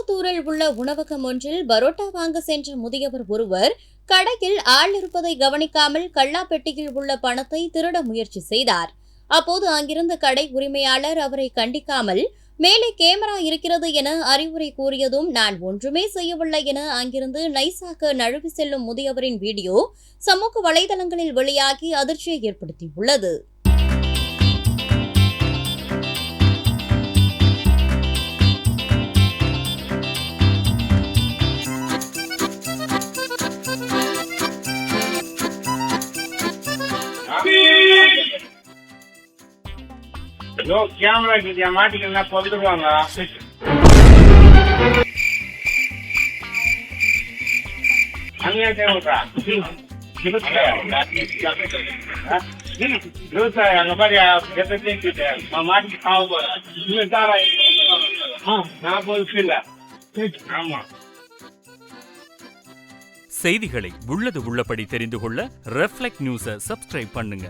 ஓமத்தூரில் உள்ள உணவகம் ஒன்றில் பரோட்டா வாங்க சென்ற முதியவர் ஒருவர் கடையில் ஆள் இருப்பதை கவனிக்காமல் கல்லாப்பெட்டியில் உள்ள பணத்தை திருட முயற்சி செய்தார். அப்போது அங்கிருந்த கடை உரிமையாளர் அவரை கண்டிக்காமல் மேலே கேமரா இருக்கிறது என அறிவுரை கூறியதும் நான் ஒன்றுமே செய்யவில்லை என அங்கிருந்து நைசாக நழுவி செல்லும் முதியவரின் வீடியோ சமூக வலைதளங்களில் வெளியாகி அதிர்ச்சியை ஏற்படுத்தியுள்ளது. கேமரா கிட்ட மாட்டிக்கலாம் கொண்டுருவாங்க. அங்க பாரு மாட்டி ஆமா. செய்திகளை உள்ளது உள்ளபடி தெரிந்து கொள்ள ரெஃப்ளெக்ட் நியூஸை சப்ஸ்கிரைப் பண்ணுங்க.